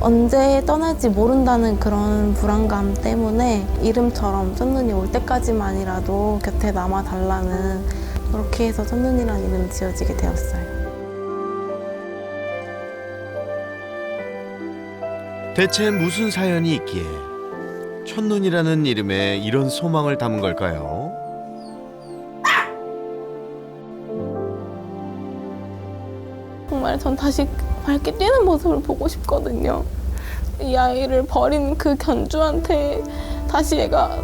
언제 떠날지 모른다는 그런 불안감 때문에 이름처럼 첫눈이 올 때까지만이라도 곁에 남아달라는, 그렇게 해서 첫눈이라는 이름이 지어지게 되었어요. 대체 무슨 사연이 있기에 첫눈이라는 이름에 이런 소망을 담은 걸까요? 정말 전 다시 밝게 뛰는 모습을 보고 싶거든요. 이 아이를 버린 그 견주한테 다시 얘가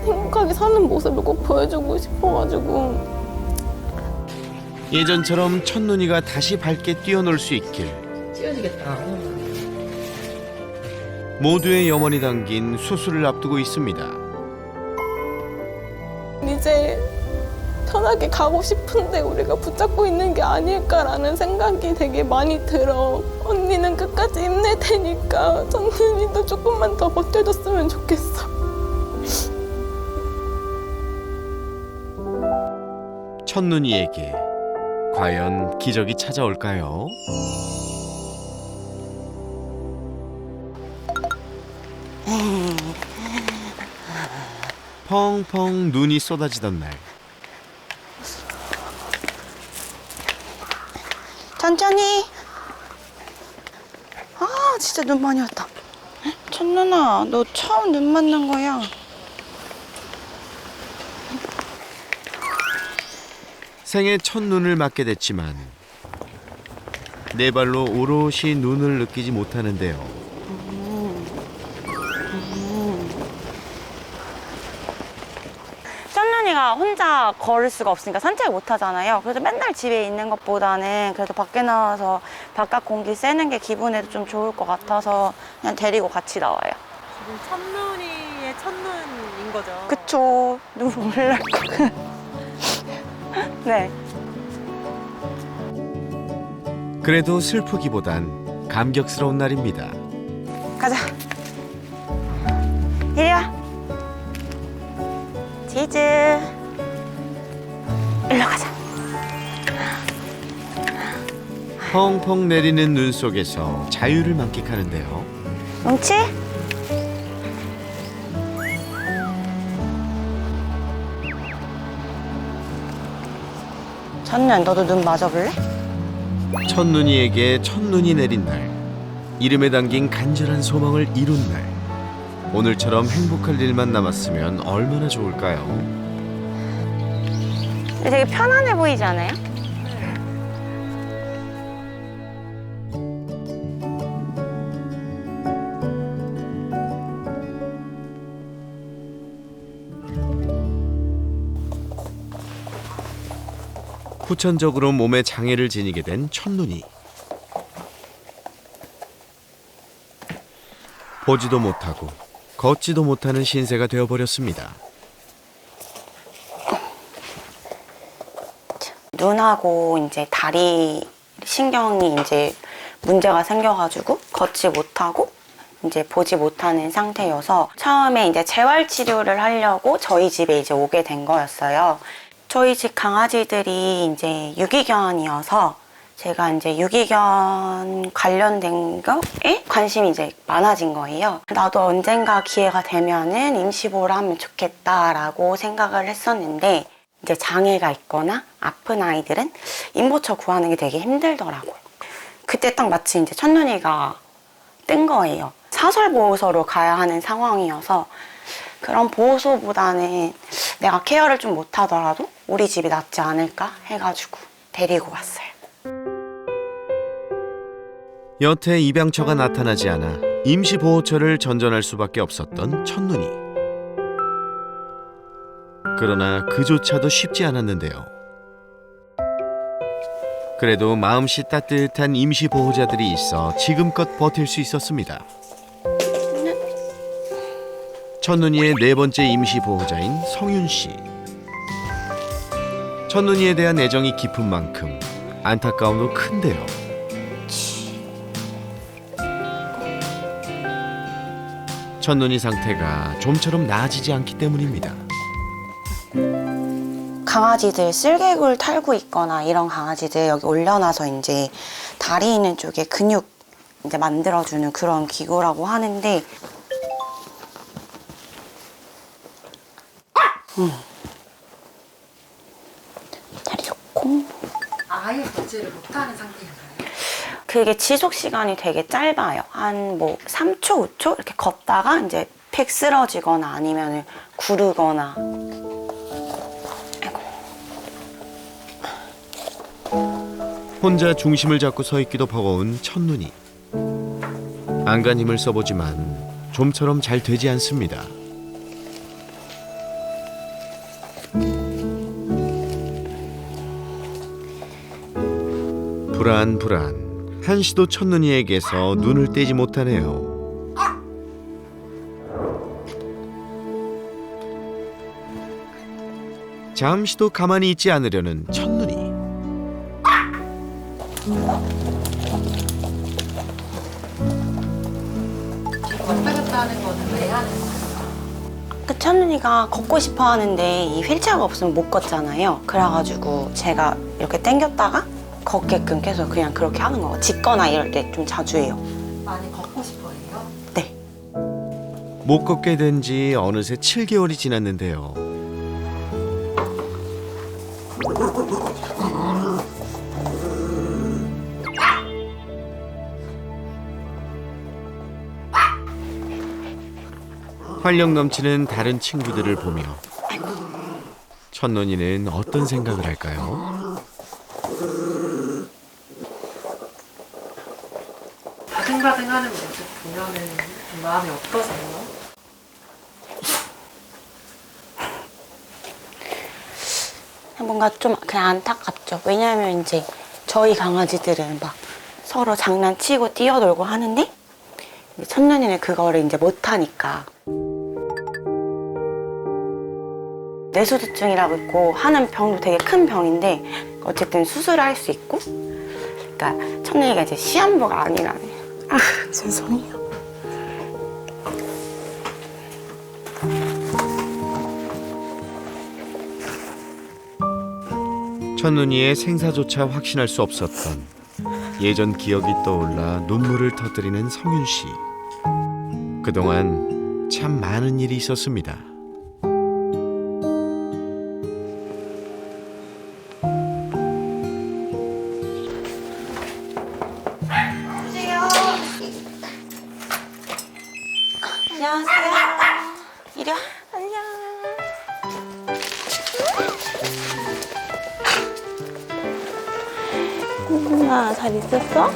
행복하게 사는 모습을 꼭 보여주고 싶어가지고. 예전처럼 첫눈이가 다시 밝게 뛰어놀 수 있길 찢어지겠다. 모두의 염원이 담긴 수술을 앞두고 있습니다. 이제 편하게 가고 싶은데 우리가 붙잡고 있는 게 아닐까라는 생각이 되게 많이 들어. 언니는 끝까지 힘낼 테니까 정준이도 조금만 더 버텨줬으면 좋겠어. 첫눈이에게 과연 기적이 찾아올까요? 펑펑 눈이 쏟아지던 날, 천천히. 아, 진짜 눈 많이 왔다. 첫눈아, 너 처음 눈 맞는 거야. 생애 첫눈을 맞게 됐지만 네 발로 오롯이 눈을 느끼지 못하는데요. 첫눈이가 혼자 걸을 수가 없으니까 산책을 못 하잖아요. 그래서 맨날 집에 있는 것보다는 그래도 밖에 나와서 바깥 공기 쐬는 게 기분에도 좀 좋을 것 같아서 그냥 데리고 같이 나와요. 지금 첫눈이의 첫눈인 거죠? 그쵸. 눈 올랄 거. 네. 그래도 슬프기보단 감격스러운 날입니다. 가자. 이리 와. 치즈. 일로 가자. 펑펑 내리는 눈 속에서 자유를 만끽하는데요. 뭉치? 첫눈, 너도 눈 맞아볼래? 첫눈이에게 첫눈이 내린 날, 이름에 담긴 간절한 소망을 이룬 날. 오늘처럼 행복할 일만 남았으면 얼마나 좋을까요? 되게 편안해 보이지 않아요? 후천적으로 몸에 장애를 지니게 된 첫눈이. 보지도 못하고 걷지도 못하는 신세가 되어버렸습니다. 눈하고 이제 다리 신경이 이제 문제가 생겨가지고 걷지 못하고 이제 보지 못하는 상태여서 처음에 이제 재활 치료를 하려고 저희 집에 이제 오게 된 거였어요. 저희 집 강아지들이 이제 유기견이어서 제가 이제 유기견 관련된 거에 관심이 이제 많아진 거예요. 나도 언젠가 기회가 되면은 임시보호를 하면 좋겠다라고 생각을 했었는데 이제 장애가 있거나 아픈 아이들은 임보처 구하는 게 되게 힘들더라고요. 그때 딱 마치 이제 첫눈이가 뜬 거예요. 사설보호소로 가야 하는 상황이어서 그런 보호소보다는 내가 케어를 좀 못하더라도 우리 집이 낫지 않을까 해가지고 데리고 왔어요. 여태 입양처가 나타나지 않아 임시보호처를 전전할 수밖에 없었던 첫눈이. 그러나 그조차도 쉽지 않았는데요. 그래도 마음씨 따뜻한 임시보호자들이 있어 지금껏 버틸 수 있었습니다. 첫눈이의 네 번째 임시보호자인 성윤 씨. 첫눈이에 대한 애정이 깊은 만큼 안타까움도 큰데요. 첫눈이 상태가 좀처럼 나아지지 않기 때문입니다. 강아지들 쓸개굴 탈구 있거나 이런 강아지들 여기 올려놔서 이제 다리 있는 쪽에 근육이 이제 만들어주는 그런 기구라고 하는데 다리 좋고 아예 걷지를 못하는 상태인가요? 그게 지속 시간이 되게 짧아요. 한 뭐 3초, 5초 이렇게 걷다가 이제 팩 쓰러지거나 아니면 구르거나. 혼자 중심을 잡고 서 있기도 버거운 첫눈이. 안간 힘을 써보지만 좀처럼 잘 되지 않습니다. 불안 한시도 첫눈이에게서 눈을 떼지 못하네요. 잠시도 가만히 있지 않으려는 첫눈이. 왔다 갔다 하는 거는 왜 하는 거예요? 그 첫눈이가 걷고 싶어 하는데 이 휠체어가 없으면 못 걷잖아요. 그래가지고 제가 이렇게 당겼다가 걷게끔 계속 그냥 그렇게 하는 거고 짖거나 이럴 때 좀 자주 해요. 많이 걷고 싶어 해요? 네. 못 걷게 된 지 어느새 7개월이 지났는데요. 활력 넘치는 다른 친구들을 보며 첫눈이는 어떤 생각을 할까요? 바등바등하는 모습 보면은 좀 마음이 어떠세요? 뭔가 좀 그냥 안타깝죠. 왜냐하면 이제 저희 강아지들은 막 서로 장난치고 뛰어놀고 하는데 이제 첫눈이는 그거를 이제 못하니까. 뇌수두증이라고 있고 하는 병도 되게 큰 병인데 어쨌든 수술을 할 수 있고 그러니까 첫눈이가 이제 시한부가 아니라네. 아 죄송해요. 첫눈이의 생사조차 확신할 수 없었던 예전 기억이 떠올라 눈물을 터뜨리는 성윤 씨. 그동안 참 많은 일이 있었습니다. 안녕하세요. 이리 와. 안녕. 누나 잘 있었어?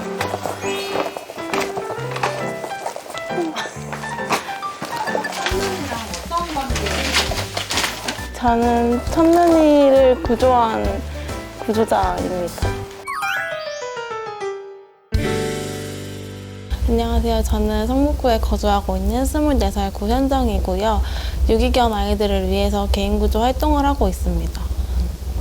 저는 첫눈이를 구조한 구조자입니다. 안녕하세요. 저는 성북구에 거주하고 있는 24살 구현정이고요. 유기견 아이들을 위해서 개인 구조 활동을 하고 있습니다.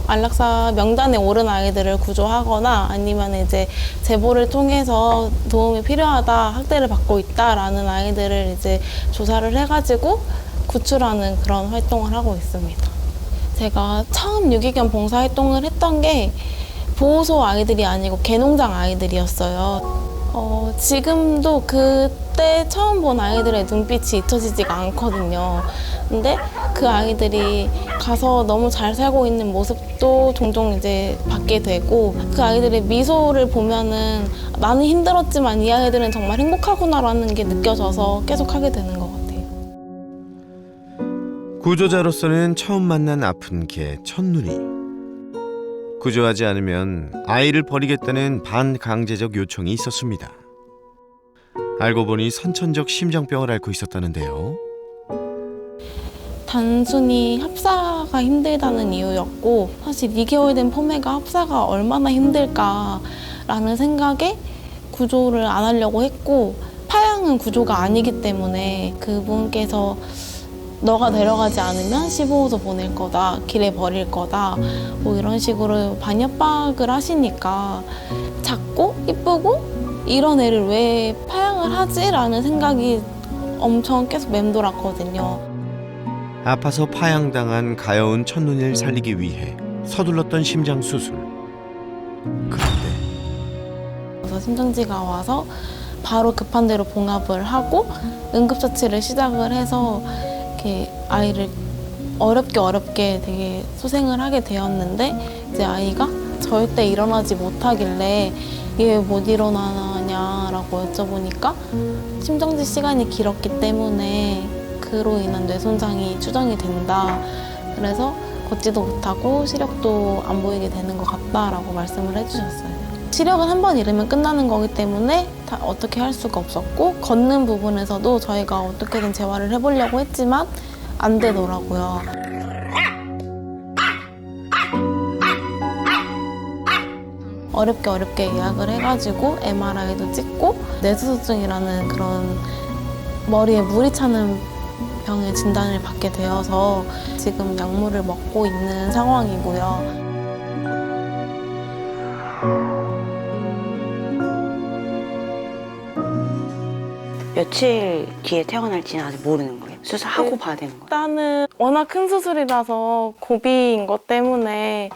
안락사 명단에 오른 아이들을 구조하거나 아니면 이제 제보를 통해서 도움이 필요하다, 학대를 받고 있다라는 아이들을 이제 조사를 해가지고 구출하는 그런 활동을 하고 있습니다. 제가 처음 유기견 봉사 활동을 했던 게 보호소 아이들이 아니고 개농장 아이들이었어요. 지금도 그때 처음 본 아이들의 눈빛이 잊혀지지가 않거든요. 근데 그 아이들이 가서 너무 잘 살고 있는 모습도 종종 이제 받게 되고 그 아이들의 미소를 보면은 나는 힘들었지만 이 아이들은 정말 행복하구나라는 게 느껴져서 계속 하게 되는 것 같아요. 구조자로서는 처음 만난 아픈 개 첫눈이. 구조하지 않으면 아이를 버리겠다는 반강제적 요청이 있었습니다. 알고 보니 선천적 심장병을 앓고 있었다는데요. 단순히 합사가 힘들다는 이유였고 사실 2개월 된 포메가 합사가 얼마나 힘들까라는 생각에 구조를 안 하려고 했고 파양은 구조가 아니기 때문에 그분께서 너가 데려가지 않으면 15호소 보낼 거다, 길에 버릴 거다 뭐 이런 식으로 반협박을 하시니까 작고 이쁘고 이런 애를 왜 파양을 하지? 라는 생각이 엄청 계속 맴돌았거든요. 아파서 파양당한 가여운 첫눈이를 살리기 위해 서둘렀던 심장 수술. 그런데 그래서 심정지가 와서 바로 급한 대로 봉합을 하고 응급처치를 시작을 해서 이렇게 아이를 어렵게 되게 소생을 하게 되었는데 이제 아이가 절대 일어나지 못하길래 이게 왜 못 일어나냐라고 여쭤보니까 심정지 시간이 길었기 때문에 그로 인한 뇌손상이 추정이 된다. 그래서 걷지도 못하고 시력도 안 보이게 되는 것 같다라고 말씀을 해주셨어요. 시력은 한 번 잃으면 끝나는 거기 때문에 다 어떻게 할 수가 없었고 걷는 부분에서도 저희가 어떻게든 재활을 해보려고 했지만 안 되더라고요. 어렵게 예약을 해가지고 MRI도 찍고 뇌수소증이라는 그런 머리에 물이 차는 병의 진단을 받게 되어서 지금 약물을 먹고 있는 상황이고요. 며칠 뒤에 태어날지는 아직 모르는 거예요? 수술하고 네. 봐야 되는 거예요? 일단은 워낙 큰 수술이라서 고비인 것 때문에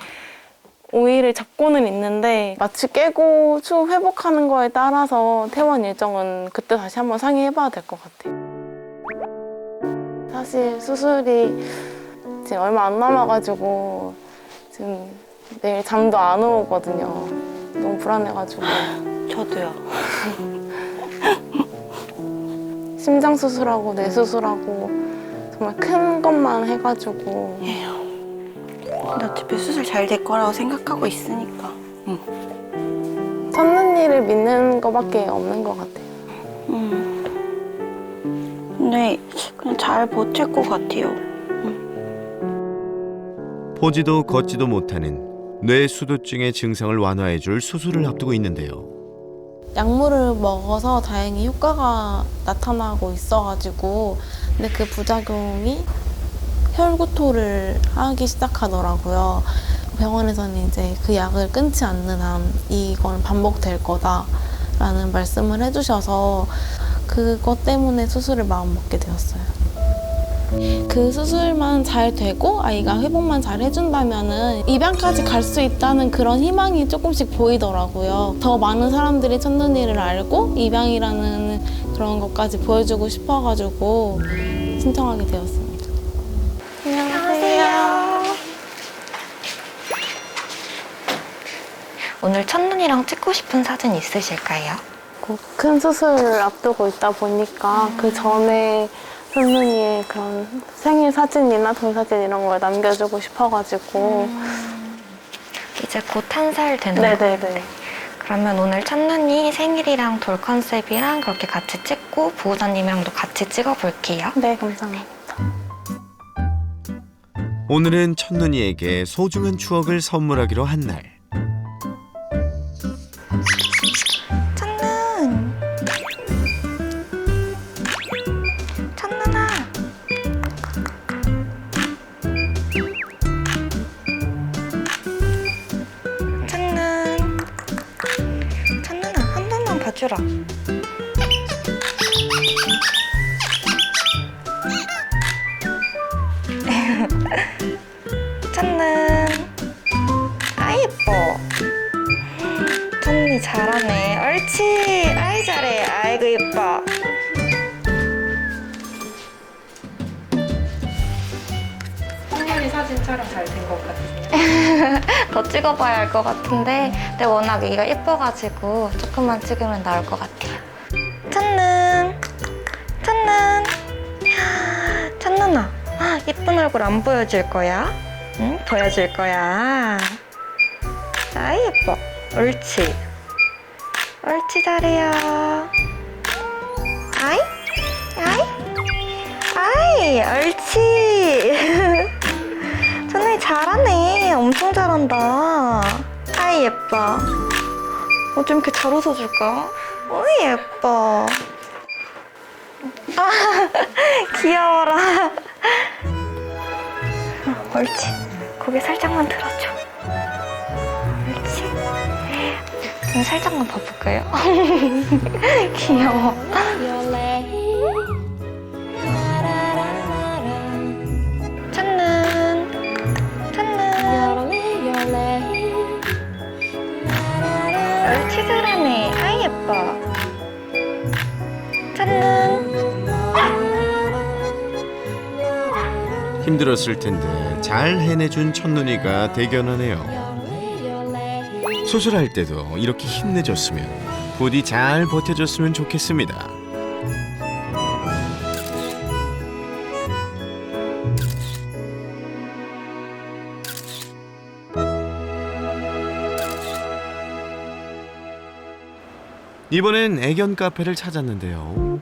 5일을 잡고는 있는데 마취 깨고 추후 회복하는 거에 따라서 퇴원 일정은 그때 다시 한번 상의해봐야 될 것 같아요. 사실 수술이 지금 얼마 안 남아가지고 지금 내일 잠도 안 오거든요. 너무 불안해가지고. 저도요. 심장 수술하고 뇌 수술하고 정말 큰 것만 해가지고 근데 어차피 수술 잘 될 거라고 생각하고 있으니까. 찾는 일을 믿는 것밖에 없는 것 같아요. 근데 그냥 잘 버틸 것 같아요. 보지도 걷지도 못하는 뇌수두증의 증상을 완화해줄 수술을 앞두고 있는데요. 약물을 먹어서 다행히 효과가 나타나고 있어가지고 근데 그 부작용이 혈구토를 하기 시작하더라고요. 병원에서는 이제 그 약을 끊지 않는 한 이건 반복될 거다라는 말씀을 해주셔서 그것 때문에 수술을 마음먹게 되었어요. 그 수술만 잘 되고 아이가 회복만 잘 해준다면은 입양까지 갈 수 있다는 그런 희망이 조금씩 보이더라고요. 더 많은 사람들이 첫눈이를 알고 입양이라는 그런 것까지 보여주고 싶어가지고 신청하게 되었습니다. 안녕하세요. 오늘 첫눈이랑 찍고 싶은 사진 있으실까요? 큰 수술을 앞두고 있다 보니까 그 전에 첫눈이의 그런 생일 사진이나 돌사진 이런 걸 남겨주고 싶어가지고 이제 곧 1살 되는 거예요. 네네네. 그러면 오늘 첫눈이 생일이랑 돌 컨셉이랑 그렇게 같이 찍고 보호자님이랑도 같이 찍어볼게요. 네, 감사합니다. 오늘은 첫눈이에게 소중한 추억을 선물하기로 한 날. 첫눈! 첫눈아! 첫눈! 첫눈아, 한 번만 봐주라. 첫눈! 아, 예뻐. 첫눈이 잘하네. 옳지. 아이 잘해. 아이고 예뻐. 첫눈이 사진 촬영 잘 된 것 같으세요? 더 찍어봐야 할 것 같은데 근데 워낙 얘가 예뻐가지고 조금만 찍으면 나올 것 같아요. 첫눈. 첫눈. 첫눈아. 예쁜 얼굴 안 보여줄 거야? 응? 보여줄 거야. 아이 예뻐. 옳지. 옳지 잘해요. 아이. 아이. 아이. 옳지. 첫눈이 잘하네. 엄청 잘한다. 아이 예뻐. 좀 이렇게 잘 웃어줄까? 어이 예뻐. 아 귀여워라. 옳지. 고개 살짝만 들어줘. 옳지. 좀 살짝만 봐볼까요? 귀여워. 첫눈. 첫눈. 옳지 잘하네. 아이 예뻐. 힘들었을 텐데 잘 해내준 첫눈이가 대견하네요. 수술할 때도 이렇게 힘내줬으면 부디 잘 버텨줬으면 좋겠습니다. 이번엔 애견 카페를 찾았는데요.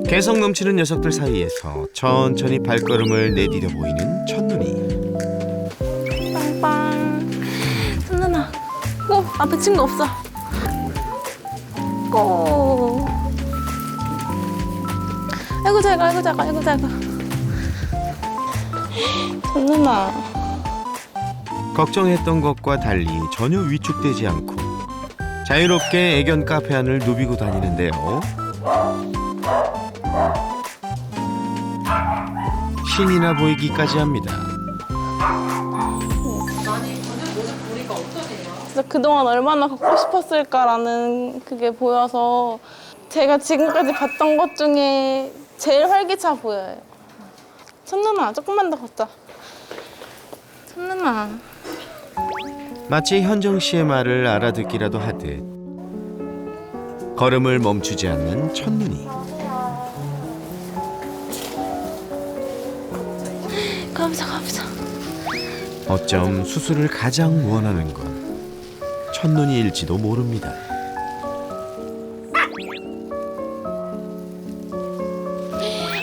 개성 넘치는 녀석들 사이에서 천천히 발걸음을 내디뎌 보이는 첫눈이. 빵빵. 첫눈아. 앞에 친구 없어. 고. 아이고 잘 가, 아이고 잘 가, 아이고 잘 가. 첫눈아. 걱정했던 것과 달리 전혀 위축되지 않고 자유롭게 애견 카페 안을 누비고 다니는데요. 신이 나 보이기까지 합니다. 진짜 그동안 얼마나 갖고 싶었을까라는 그게 보여서 제가 지금까지 봤던 것 중에 제일 활기차 보여요. 첫눈아, 조금만 더 걷자. 첫눈아. 마치 현정 씨의 말을 알아듣기라도 하듯 걸음을 멈추지 않는 첫눈이. 가보자, 가보자. 어쩜 수술을 가장 원하는 건 첫눈이일지도 모릅니다.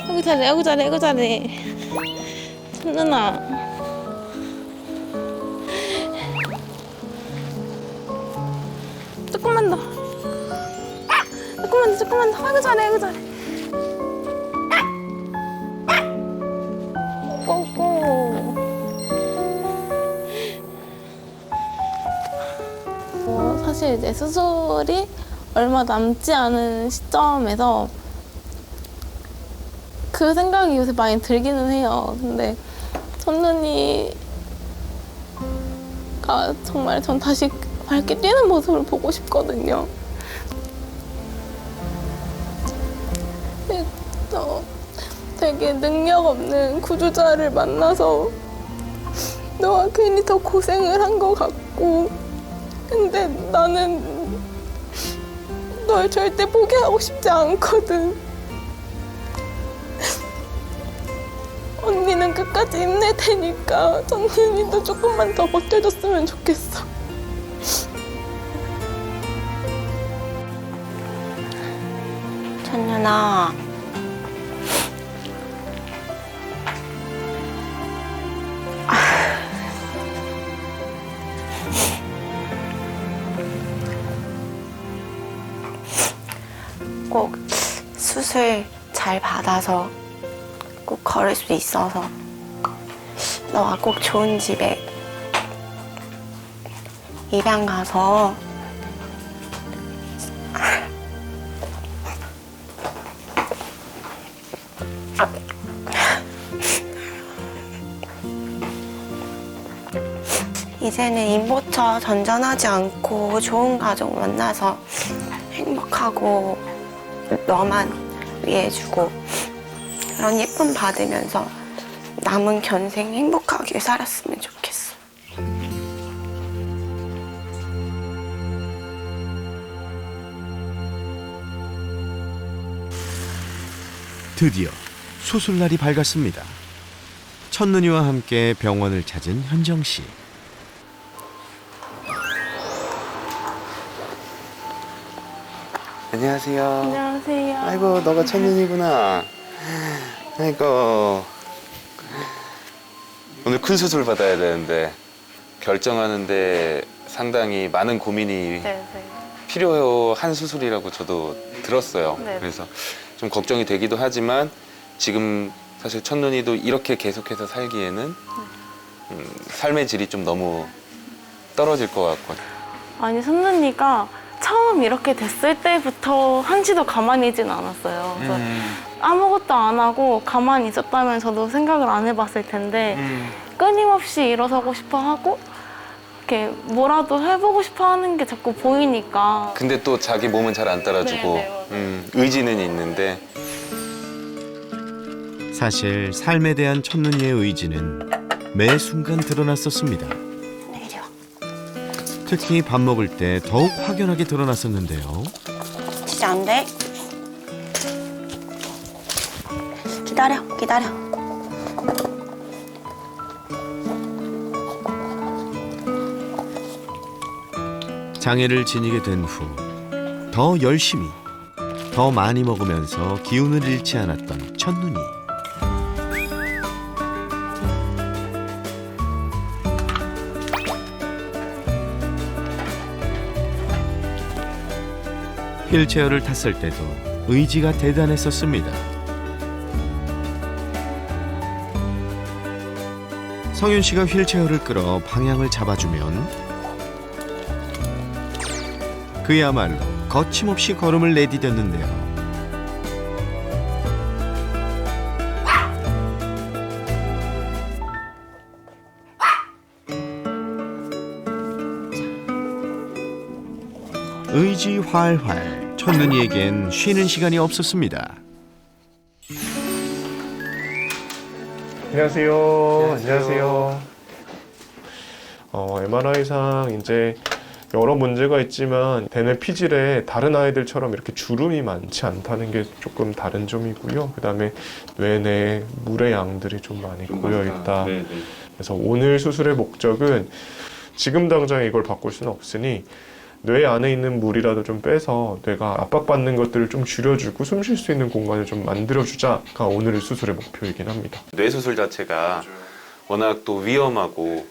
아이고 잘해, 아이고 잘해, 아이고 잘해. 첫눈아. 조금만 더. 조금만 더, 조금만 더. 아이고 잘해, 아이고 잘해. 꼬꼬. 사실 이제 수술이 얼마 남지 않은 시점에서 그 생각이 요새 많이 들기는 해요. 근데 첫눈이가 정말 전 다시 밝게 뛰는 모습을 보고 싶거든요. 되게 능력 없는 구조자를 만나서 너가 괜히 더 고생을 한 것 같고, 근데 나는 널 절대 포기하고 싶지 않거든. 언니는 끝까지 힘낼 테니까 첫눈이도 조금만 더 버텨줬으면 좋겠어. 첫눈아. 꼭 수술 잘 받아서 꼭 걸을 수 있어서 너가 꼭 좋은 집에 입양 가서 이제는 임보처 전전하지 않고 좋은 가족 만나서 행복하고 너만 위해주고 그런 예쁨 받으면서 남은 견생 행복하게 살았으면 좋겠어. 드디어 수술날이 밝았습니다. 첫눈이와 함께 병원을 찾은 현정 씨. 안녕하세요. 안녕하세요. 아이고, 너가 첫눈이구나. 아이고. 오늘 큰 수술 받아야 되는데 결정하는데 상당히 많은 고민이 필요한 수술이라고 저도 들었어요. 네. 그래서 좀 걱정이 되기도 하지만 지금 사실 첫눈이도 이렇게 계속해서 살기에는 삶의 질이 좀 너무 떨어질 것 같거든요. 아니, 첫눈이가 처음 이렇게 됐을 때부터 한시도 가만히 있진 않았어요. 그래서 아무것도 안 하고 가만히 있었다면 저도 생각을 안 해봤을 텐데 끊임없이 일어서고 싶어 하고 이렇게 뭐라도 해보고 싶어 하는 게 자꾸 보이니까. 근데 또 자기 몸은 잘 안 따라주고 의지는 있는데 사실 삶에 대한 첫눈이의 의지는 매 순간 드러났었습니다. 네, 이리 와. 특히 밥 먹을 때 더욱 확연하게 드러났었는데요. 진짜 안 돼. 기다려. 장애를 지니게 된 후 더 열심히, 더 많이 먹으면서 기운을 잃지 않았던 첫눈이. 휠체어를 탔을 때도 의지가 대단했었습니다. 성윤 씨가 휠체어를 끌어 방향을 잡아주면 그야말로 거침없이 걸음을 내디뎠는데요. 의지 활활, 첫눈이에겐 쉬는 시간이 없었습니다. 안녕하세요. MRI상 이제 여러 문제가 있지만 대뇌 피질에 다른 아이들처럼 이렇게 주름이 많지 않다는 게 조금 다른 점이고요. 그다음에 뇌 내에 물의 양들이 좀 많이 고여 있다. 그래서 오늘 수술의 목적은 지금 당장 이걸 바꿀 수는 없으니 뇌 안에 있는 물이라도 좀 빼서 뇌가 압박받는 것들을 좀 줄여주고 숨 쉴 수 있는 공간을 좀 만들어주자가 오늘 수술의 목표이긴 합니다. 뇌수술 자체가 워낙 또 위험하고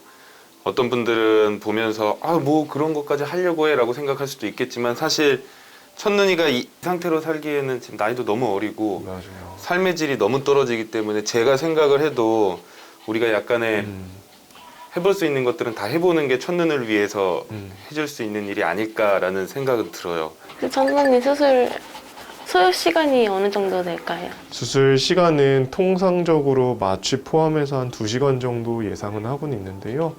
어떤 분들은 보면서 뭐 그런 것까지 하려고 해라고 생각할 수도 있겠지만 사실 첫눈이가 이 상태로 살기에는 지금 나이도 너무 어리고 맞아요. 삶의 질이 너무 떨어지기 때문에 제가 생각을 해도 우리가 약간의 해볼 수 있는 것들은 다 해보는 게 첫눈을 위해서 해줄 수 있는 일이 아닐까라는 생각은 들어요. 그 첫눈이 수술 소요 시간이 어느 정도 될까요? 수술 시간은 통상적으로 마취 포함해서 한 2시간 정도 예상은 하고는 있는데요.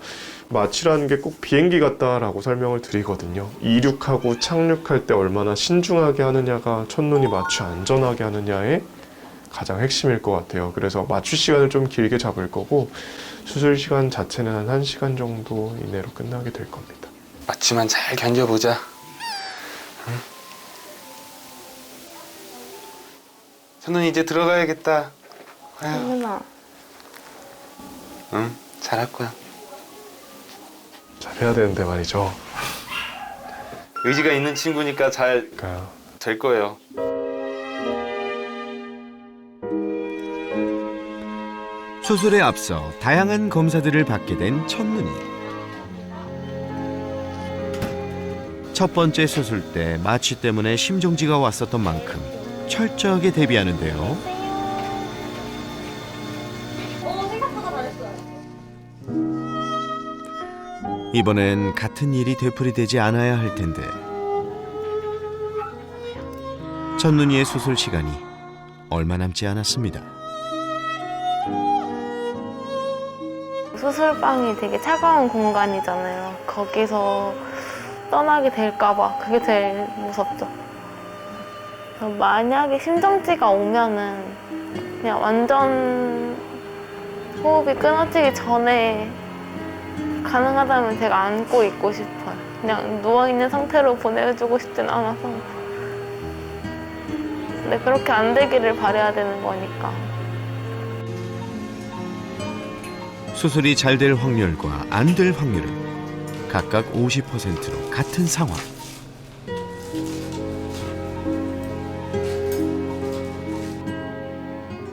마취라는 게 꼭 비행기 같다라고 설명을 드리거든요. 이륙하고 착륙할 때 얼마나 신중하게 하느냐가 첫눈이 마취 안전하게 하느냐의 가장 핵심일 것 같아요. 그래서 마취 시간을 좀 길게 잡을 거고 수술 시간 자체는 한 1시간 정도 이내로 끝나게 될 겁니다. 마취만 잘 견뎌보자. 응? 첫눈이 이제 들어가야겠다. 첫눈아. 응, 잘할 거야. 잘해야 되는데 말이죠. 의지가 있는 친구니까 잘 될 거예요. 수술에 앞서 다양한 검사들을 받게 된 첫눈이. 첫 번째 수술 때 마취 때문에 심정지가 왔었던 만큼 철저하게 대비하는데요. 이번엔 같은 일이 되풀이되지 않아야 할 텐데. 첫눈이의 수술 시간이 얼마 남지 않았습니다. 수술방이 되게 차가운 공간이잖아요. 거기서 떠나게 될까봐 그게 제일 무섭죠. 만약에 심정지가 오면은 그냥 완전 호흡이 끊어지기 전에 가능하다면 제가 안고 있고 싶어요. 그냥 누워있는 상태로 보내주고 싶진 않아서. 근데 그렇게 안 되기를 바라야 되는 거니까. 수술이 잘 될 확률과 안 될 확률은 각각 50%로 같은 상황.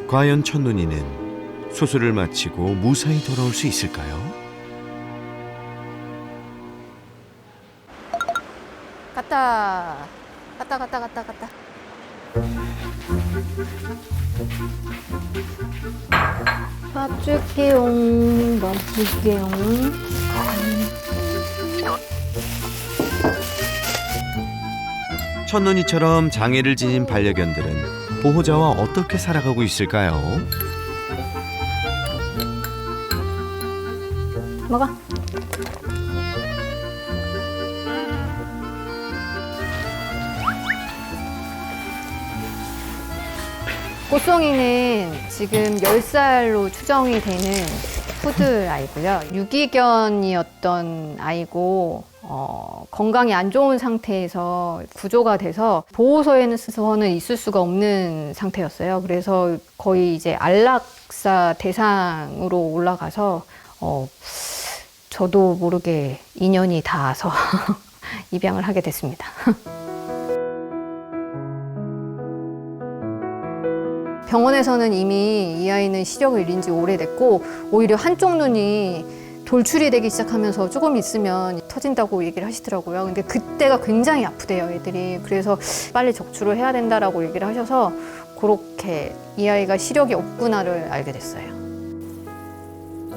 과연 첫눈이는 수술을 마치고 무사히 돌아올 수 있을까요? 갔다. 봐줄게용. 첫눈이처럼 장애를 지닌 반려견들은 보호자와 어떻게 살아가고 있을까요? 먹어. 꽃송이는 지금 10살로 추정이 되는 푸들 아이고요. 유기견이었던 아이고 건강이 안 좋은 상태에서 구조가 돼서 보호소에서는 있을 수가 없는 상태였어요. 그래서 거의 이제 안락사 대상으로 올라가서 저도 모르게 인연이 닿아서 입양을 하게 됐습니다. 병원에서는 이미 이 아이는 시력을 잃은 지 오래됐고 오히려 한쪽 눈이 돌출이 되기 시작하면서 조금 있으면 터진다고 얘기를 하시더라고요. 근데 그때가 굉장히 아프대요, 애들이. 그래서 빨리 적출을 해야 된다라고 얘기를 하셔서 그렇게 이 아이가 시력이 없구나를 알게 됐어요.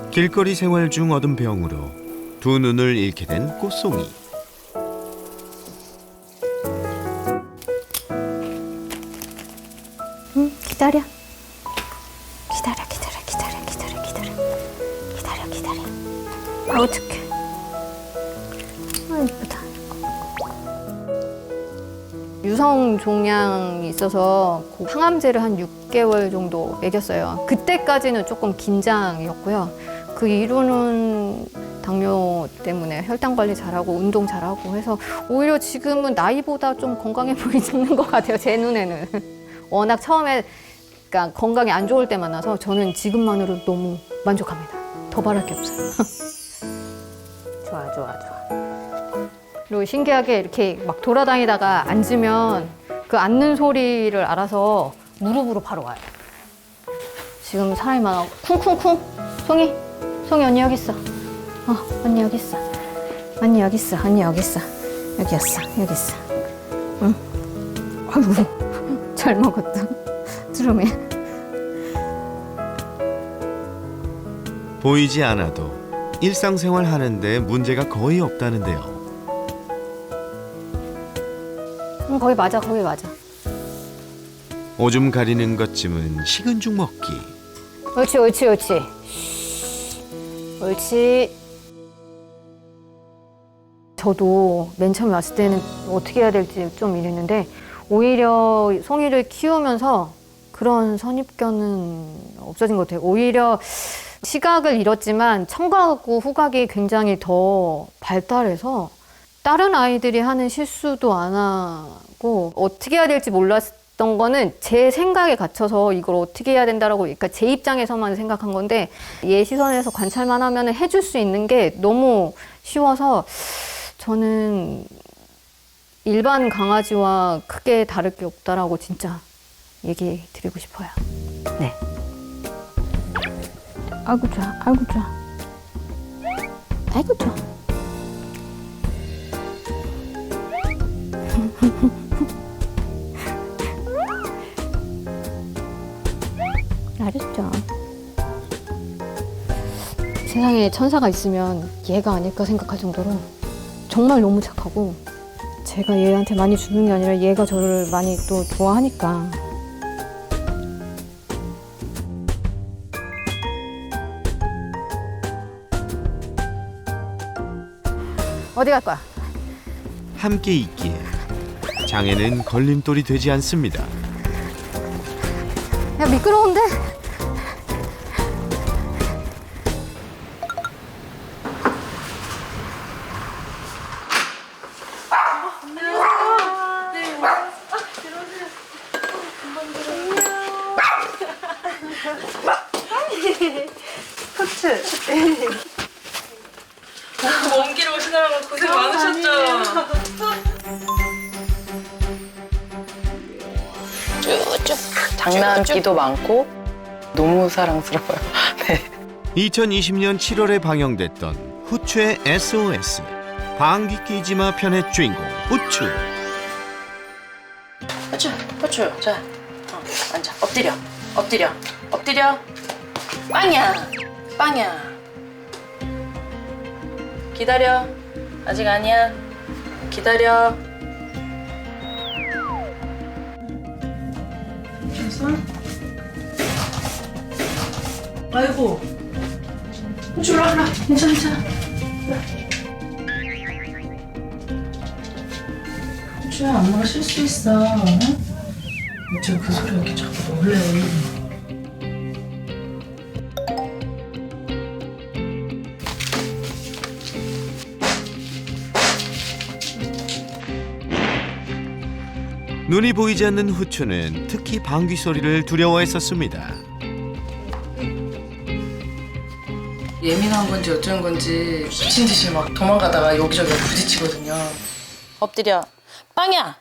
길거리 생활 중 얻은 병으로 두 눈을 잃게 된 꽃송이. 기다려. 아, 어떡해. 아, 이쁘다. 유성 종양이 있어서 그 항암제를 한 6개월 정도 먹였어요. 그때까지는 조금 긴장이었고요. 그 이후로는 당뇨 때문에 혈당 관리 잘하고 운동 잘하고 해서 오히려 지금은 나이보다 좀 건강해 보이는 것 같아요, 제 눈에는. 워낙 처음에 그러니까 건강이 안 좋을 때 만나서 저는 지금만으로 너무 만족합니다. 더 바랄 게 없어요. 좋아. 그리고 신기하게 이렇게 막 돌아다니다가 앉으면 그 앉는 소리를 알아서 무릎으로 바로 와요. 지금 사람이 많아. 쿵쿵쿵. 송이 언니 여기 있어. 언니 여기 있어. 언니 여기 있어. 여기 있어. 응. 아이고, 잘 먹었다. 드럼에. 보이지 않아도 일상생활 하는데 문제가 거의 없다는데요. 거기 맞아. 오줌 가리는 것쯤은 식은 죽 먹기. 옳지. 저도 맨 처음에 왔을 때는 어떻게 해야 될지 좀 이랬는데 오히려 송이를 키우면서 그런 선입견은 없어진 것 같아요. 오히려 시각을 잃었지만 청각하고 후각이 굉장히 더 발달해서 다른 아이들이 하는 실수도 안 하고 어떻게 해야 될지 몰랐던 거는 제 생각에 갇혀서 이걸 어떻게 해야 된다라고 그러니까 제 입장에서만 생각한 건데 얘 시선에서 관찰만 하면 해줄 수 있는 게 너무 쉬워서 저는 일반 강아지와 크게 다를 게 없다라고 진짜 얘기 드리고 싶어요. 네. 아이고 좋아. 알았죠. 세상에 천사가 있으면 얘가 아닐까 생각할 정도로 정말 너무 착하고 제가 얘한테 많이 주는 게 아니라 얘가 저를 많이 또 좋아하니까. 어디 갈 거야? 함께 있기에 장애는 걸림돌이 되지 않습니다. 야, 미끄러운데? 먼 길 오시느라고 고생 많으셨죠? 쭉쭉 장난기도 많고 너무 사랑스러워요. 네. 2020년 7월에 방영됐던 후추의 SOS 방귀 끼지마 편의 주인공 후추. 호추 자 앉아 엎드려 빵이야 기다려 아직 아니야 기다려 됐어? 아이고 호추 올라 괜찮아 호추야 엄마가 쉴 수 있어 응? 어쩜 그 소리 이렇게 자꾸 놀래. 눈이 보이지 않는 후추는 특히 방귀 소리를 두려워했었습니다. 예민한 건지 어쩐 건지 미친 듯이 막 도망가다가 여기저기 부딪히거든요. 엎드려. 빵야.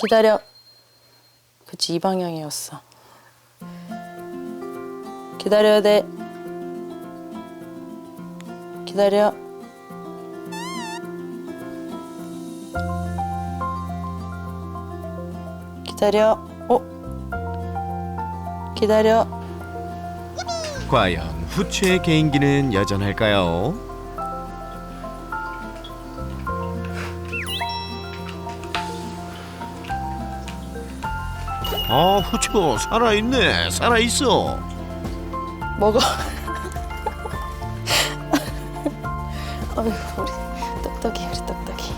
기다려. 그치, 이 방향이었어. 기다려야 돼. 기다려. 기다려. 기다려. 과연 후추의 개인기는 여전할까요? 후추 살아있네. 살아있어. 먹어. 어휴, 우리 똑똑이, 우리 똑똑이.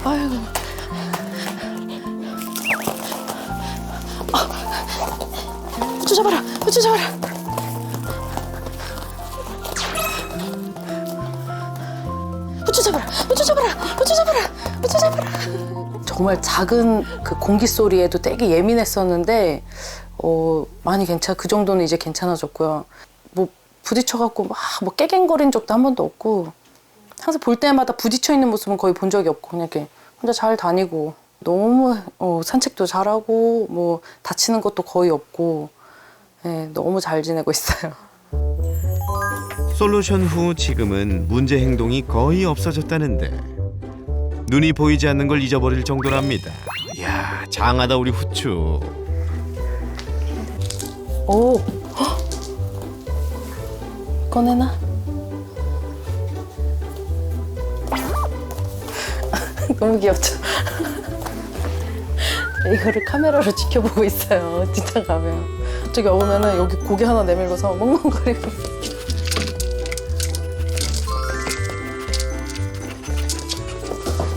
아이고. 후추 잡아라, 후추 잡아라. 후추 잡아라, 후추 잡아라, 후추 잡아라, 후추 잡아라. 정말 작은 그 공기 소리에도 되게 예민했었는데 많이 그 정도는 이제 괜찮아졌고요. 뭐 부딪혀갖고 막 뭐 깨갱거린 적도 한 번도 없고 항상 볼 때마다 부딪혀 있는 모습은 거의 본 적이 없고 그냥 이렇게 혼자 잘 다니고 너무 산책도 잘하고 뭐 다치는 것도 거의 없고 네, 너무 잘 지내고 있어요. 솔루션 후 지금은 문제 행동이 거의 없어졌다는데 눈이 보이지 않는 걸 잊어버릴 정도랍니다. 이야, 장하다 우리 후추. 오, 헉! 꺼내놔. 너무 귀엽죠? 이거를 카메라로 지켜보고 있어요. 진짜 가면 저기 오면은 여기 고개 하나 내밀고서 멍멍거리고.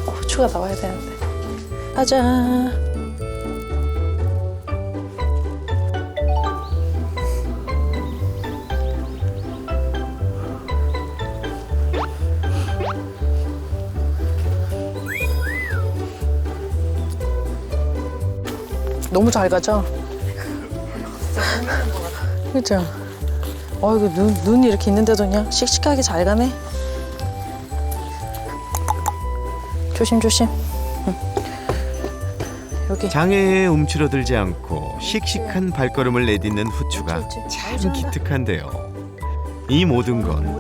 후추가 나와야 되는데. 가자. 너무 잘 가죠? 그죠? 이거 눈이 이렇게 있는데도 그냥 씩씩하게 잘 가네. 조심, 조심. 응. 여기. 장애에 움츠러들지 않고 씩씩한 발걸음을 내딛는 후추가 참 기특한데요. 이 모든 건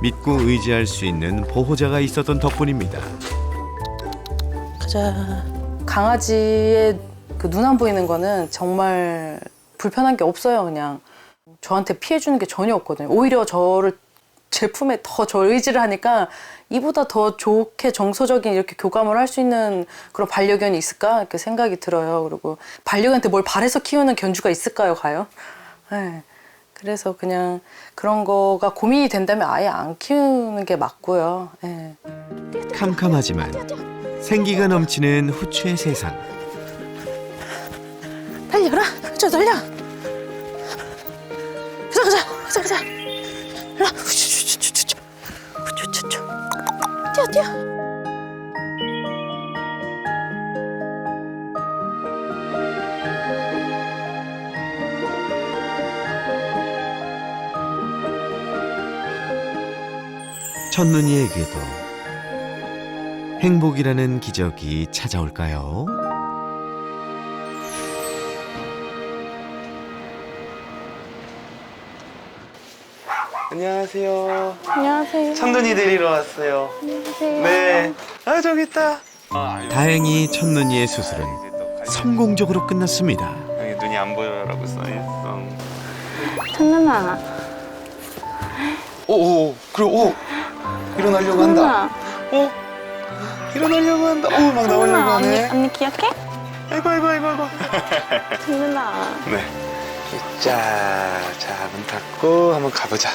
믿고 의지할 수 있는 보호자가 있었던 덕분입니다. 가자. 강아지의 그 눈 안 보이는 거는 정말 불편한 게 없어요. 그냥 저한테 피해 주는 게 전혀 없거든요. 오히려 저를 제 품에 더 저 의지를 하니까 이보다 더 좋게 정서적인 이렇게 교감을 할 수 있는 그런 반려견이 있을까 이렇게 생각이 들어요. 그리고 반려견한테 뭘 바래서 키우는 견주가 있을까요, 과연? 네. 그래서 그냥 그런 거가 고민이 된다면 아예 안 키우는 게 맞고요. 네. 캄캄하지만 생기가 넘치는 후추의 세상. 달려라! 후추 달려! 가자, 가자, 가자, 가자! 일로 와! 후추, 후추. 뛰어, 뛰어! 첫눈이에게도 행복이라는 기적이 찾아올까요? 안녕하세요. 안녕하세요. 첫눈이 데리러 왔어요. 안녕하세요. 네. 저기 있다. 다행히 첫눈이의 수술은 성공적으로 끝났습니다. 여기 눈이 안 보여라고 써있어. 첫눈아. 오, 그래, 일어나려고 한다. 일어나려고 한다. 막 나오려고 하네. 언니 기억해? 아이고. 첫눈아. 네. 자, 문 닫고 한번 가보자.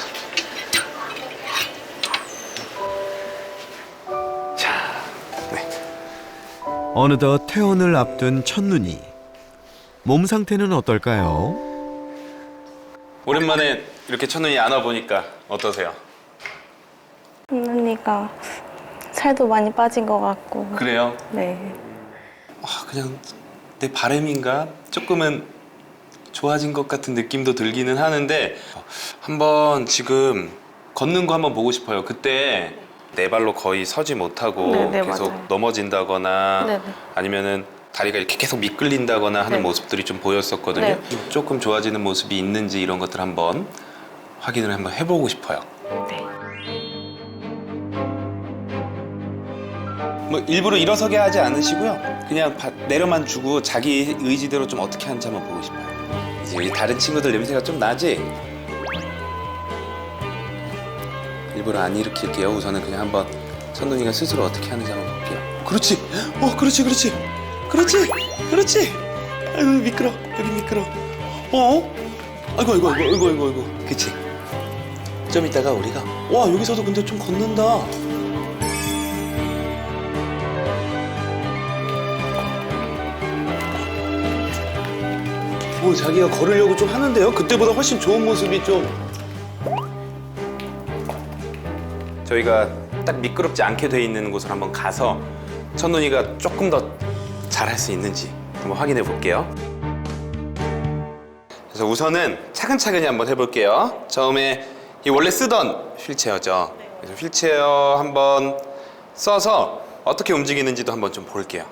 어느덧 퇴원을 앞둔 첫눈이. 몸 상태는 어떨까요? 오랜만에 이렇게 첫눈이 안아보니까 어떠세요? 언니가 살도 많이 빠진 것 같고. 그래요? 네. 그냥 내 바람인가? 조금은 좋아진 것 같은 느낌도 들기는 하는데 한번 지금 걷는 거 한번 보고 싶어요. 그때 네 발로 거의 서지 못하고 네네, 계속 맞아요. 넘어진다거나 네네. 아니면은 다리가 이렇게 계속 미끌린다거나 하는 네. 모습들이 좀 보였었거든요. 네. 조금 좋아지는 모습이 있는지 이런 것들 한번 확인을 한번 해보고 싶어요. 네. 뭐 일부러 일어서게 하지 않으시고요. 그냥 내려만 주고 자기 의지대로 좀 어떻게 하는지 한번 보고 싶어요. 이제 여기 다른 친구들 냄새가 좀 나지? 일부러 안 일으킬게요. 우선은 그냥 한번 첫눈이가 스스로 어떻게 하는지 한번 볼게요. 그렇지! 그렇지, 그렇지! 그렇지! 그렇지! 아이고, 미끄러. 여기 미끄러. 아이고. 그치? 좀 이따가 우리가 와, 여기서도 근데 좀 걷는다. 자기가 걸으려고 좀 하는데요. 그때보다 훨씬 좋은 모습이 좀. 저희가 딱 미끄럽지 않게 돼 있는 곳을 한번 가서 첫눈이가 조금 더 잘할 수 있는지 한번 확인해 볼게요. 그래서 우선은 차근차근히 한번 해볼게요. 처음에 이 원래 쓰던 휠체어죠. 그래서 휠체어 한번 써서 어떻게 움직이는지도 한번 좀 볼게요.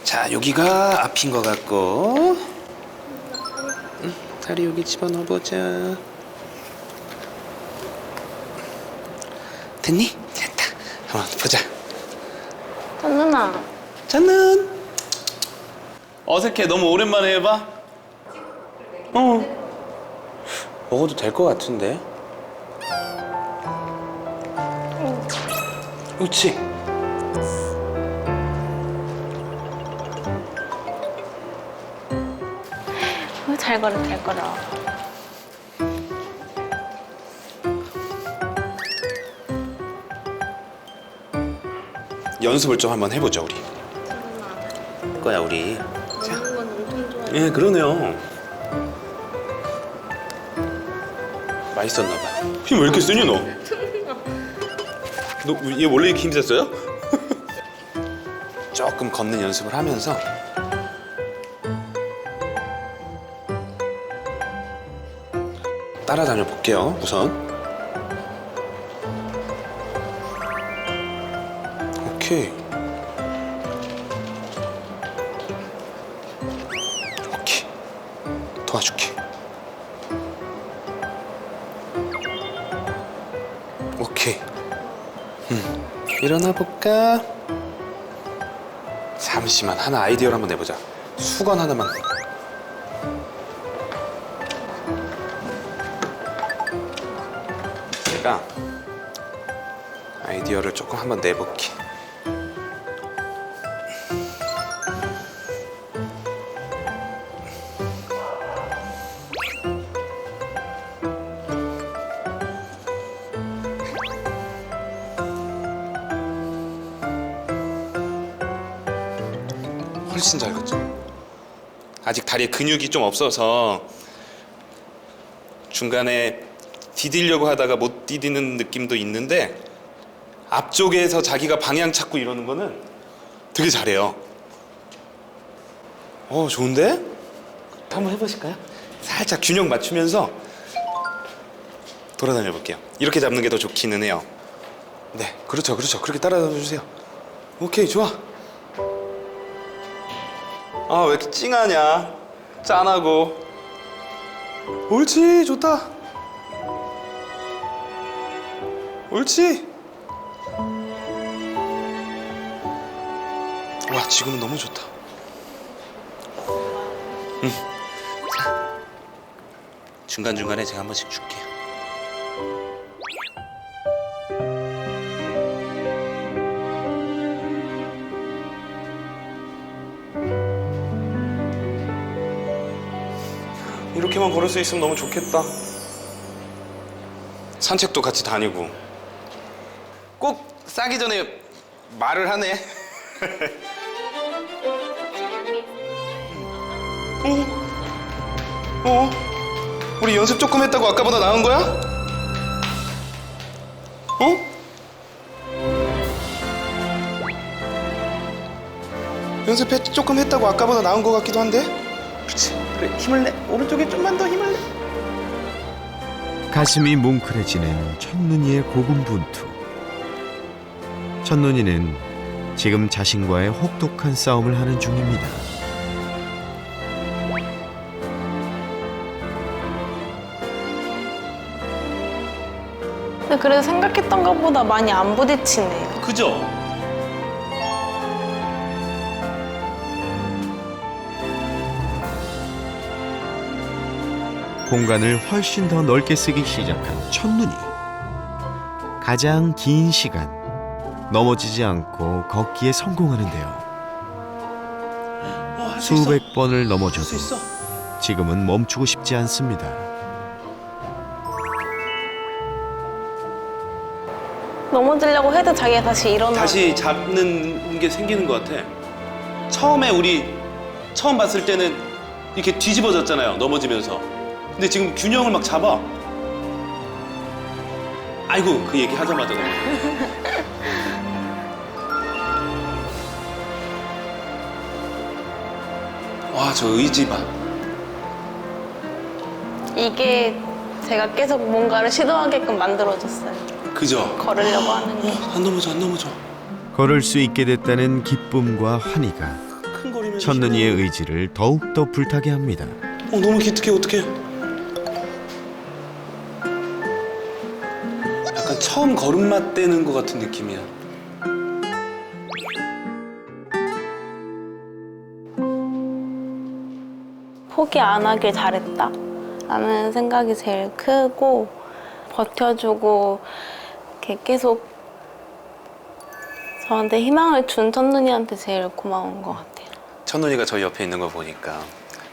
자, 여기가 앞인 것 같고. 다리 여기 집어넣어보자. 됐니? 됐다. 한번 보자. 첫눈아. 짠! 어색해. 너무 오랜만에 해봐. 먹어도 될 것 같은데. 그렇지. 잘 걸어, 잘 걸어. 연습을 좀 한번 해보자, 우리. 거야, 우리. 자. 예, 그러네요. 맛있었나 봐. 힘 왜 이렇게 세니, 너? 너 얘 원래 이렇게 힘셌어요? 조금 걷는 연습을 하면서 따라다녀 볼게요, 우선. 오케이. 오케이. 도와줄게. 오케이. 일어나 볼까? 잠시만, 하나 아이디어를 한번 내보자. 수건 하나만. 제가 아이디어를 조금 한번 내볼게. 훨씬 잘 걷죠. 아직 다리에 근육이 좀 없어서 중간에 디디려고 하다가 못 디디는 느낌도 있는데 앞쪽에서 자기가 방향 찾고 이러는 거는 되게 잘해요. 좋은데? 한번 해보실까요? 살짝 균형 맞추면서 돌아다녀 볼게요. 이렇게 잡는 게 더 좋기는 해요. 네, 그렇죠. 그렇게 따라다녀 주세요. 오케이, 좋아. 왜 이렇게 찡하냐? 짠하고. 옳지, 좋다. 옳지. 와, 지금은 너무 좋다. 자, 중간중간에 제가 한 번씩 줄게요. 이렇게만 걸을 수 있으면 너무 좋겠다. 산책도 같이 다니고. 꼭 싸기 전에 말을 하네. 우리 연습 조금 했다고 아까보다 나은 거야? 연습 조금 했다고 아까보다 나은 것 같기도 한데? 그치, 그래, 힘을 내. 오른쪽에 좀만 더 힘을 내. 가슴이 뭉클해지는 첫눈이의 고군분투. 첫눈이는 지금 자신과의 혹독한 싸움을 하는 중입니다. 근데 그래도 생각했던 것보다 많이 안 부딪히네요. 그죠? 공간을 훨씬 더 넓게 쓰기 시작한 첫눈이. 가장 긴 시간 넘어지지 않고 걷기에 성공하는데요. 수백 번을 넘어져도 지금은 멈추고 싶지 않습니다. 넘어지려고 해도 자기가 다시 일어나. 다시 잡는 게 생기는 것 같아. 처음에 우리 처음 봤을 때는 이렇게 뒤집어졌잖아요, 넘어지면서. 근데 지금 균형을 막 잡아. 아이고, 그 얘기 하자마자 너무. 와, 저 의지 봐. 이게 제가 계속 뭔가를 시도하게끔 만들어줬어요. 그죠? 걸으려고 하는 게. 안 넘어져, 안 넘어져. 걸을 수 있게 됐다는 기쁨과 환희가 큰 거리면 첫눈이의 의지를 더욱더 불타게 합니다. 너무 기특해, 어떡해. 약간 처음 걸음마 떼는 것 같은 느낌이야. 포기 안 하길 잘했다 라는 생각이 제일 크고, 버텨주고 이렇게 계속 저한테 희망을 준 첫눈이한테 제일 고마운 것 같아요. 첫눈이가 저희 옆에 있는 거 보니까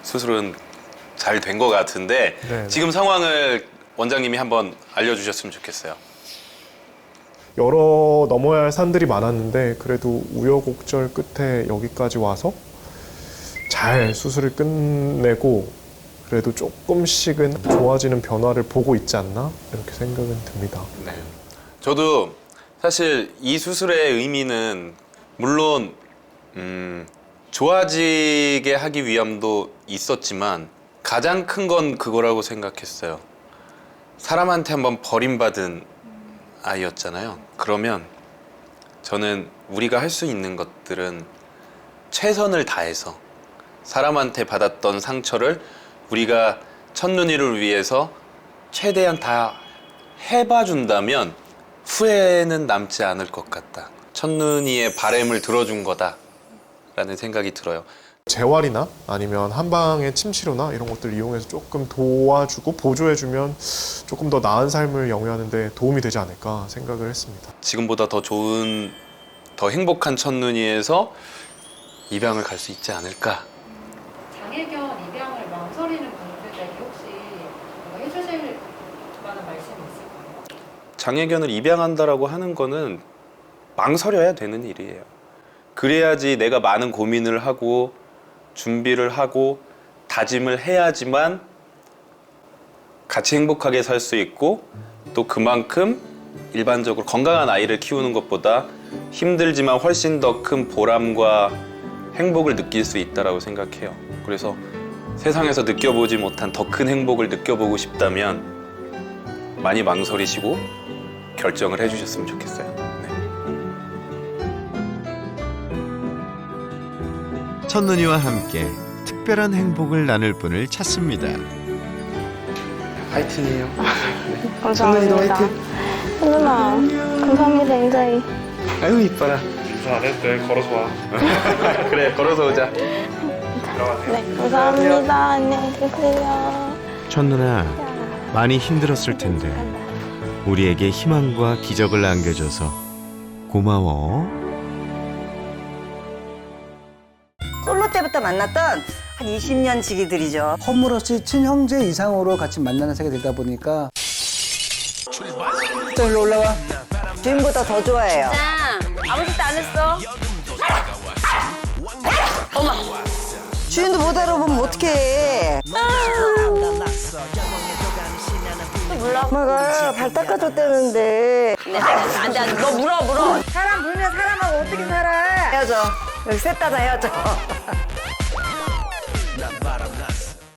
수술은 잘 된 것 같은데 네. 지금 상황을 원장님이 한번 알려주셨으면 좋겠어요. 여러 넘어야 할 산들이 많았는데 그래도 우여곡절 끝에 여기까지 와서 잘 수술을 끝내고 그래도 조금씩은 좋아지는 변화를 보고 있지 않나 이렇게 생각은 듭니다. 네. 저도 사실 이 수술의 의미는 물론 좋아지게 하기 위함도 있었지만 가장 큰 건 그거라고 생각했어요. 사람한테 한번 버림받은 아이였잖아요. 그러면 저는 우리가 할 수 있는 것들은 최선을 다해서 사람한테 받았던 상처를 우리가 첫눈이를 위해서 최대한 다 해봐준다면 후회는 남지 않을 것 같다. 첫눈이의 바람을 들어준 거다라는 생각이 들어요. 재활이나 아니면 한방의 침치료나 이런 것들 이용해서 조금 도와주고 보조해주면 조금 더 나은 삶을 영위하는 데 도움이 되지 않을까 생각을 했습니다. 지금보다 더 좋은, 더 행복한 첫눈이에서 입양을 갈 수 있지 않을까. 장애견 입양을 망설이는 분들에게 혹시 뭔가 해주실 만한 말씀이 있을까요? 장애견을 입양한다라고 하는 거는 망설여야 되는 일이에요. 그래야지 내가 많은 고민을 하고 준비를 하고 다짐을 해야지만 같이 행복하게 살 수 있고 또 그만큼 일반적으로 건강한 아이를 키우는 것보다 힘들지만 훨씬 더 큰 보람과 행복을 느낄 수 있다고 생각해요. 그래서 세상에서 느껴보지 못한 더 큰 행복을 느껴보고 싶다면 많이 망설이시고 결정을 해주셨으면 좋겠어요. 네. 첫눈이와 함께 특별한 행복을 나눌 분을 찾습니다. 화이팅이에요. 감사합니다. 화이팅. 첫눈아, 감사합니다, 인자이. 아유, 이뻐라. 인사 안 해도 돼. 걸어서 와. 그래, 걸어서 오자. 네, 감사합니다. 안녕히 계세요. 첫눈아, 많이 힘들었을 텐데 우리에게 희망과 기적을 안겨줘서 고마워. 솔로 때부터 만났던 한 20년 지기들이죠. 허물없이 친형제 이상으로 같이 만나는 사이가 되다 보니까 또 일로 올라와. 주인보다 더 좋아해요. 아무 짓도 안 했어. 주인도 못 알아보면 어떡해. 엄마가 발 닦아줬다는데. 안 돼, 안 돼. 너 물어. 사람 물면 사람하고 어떻게 살아? 헤어져. 여기 셋 다 헤어져.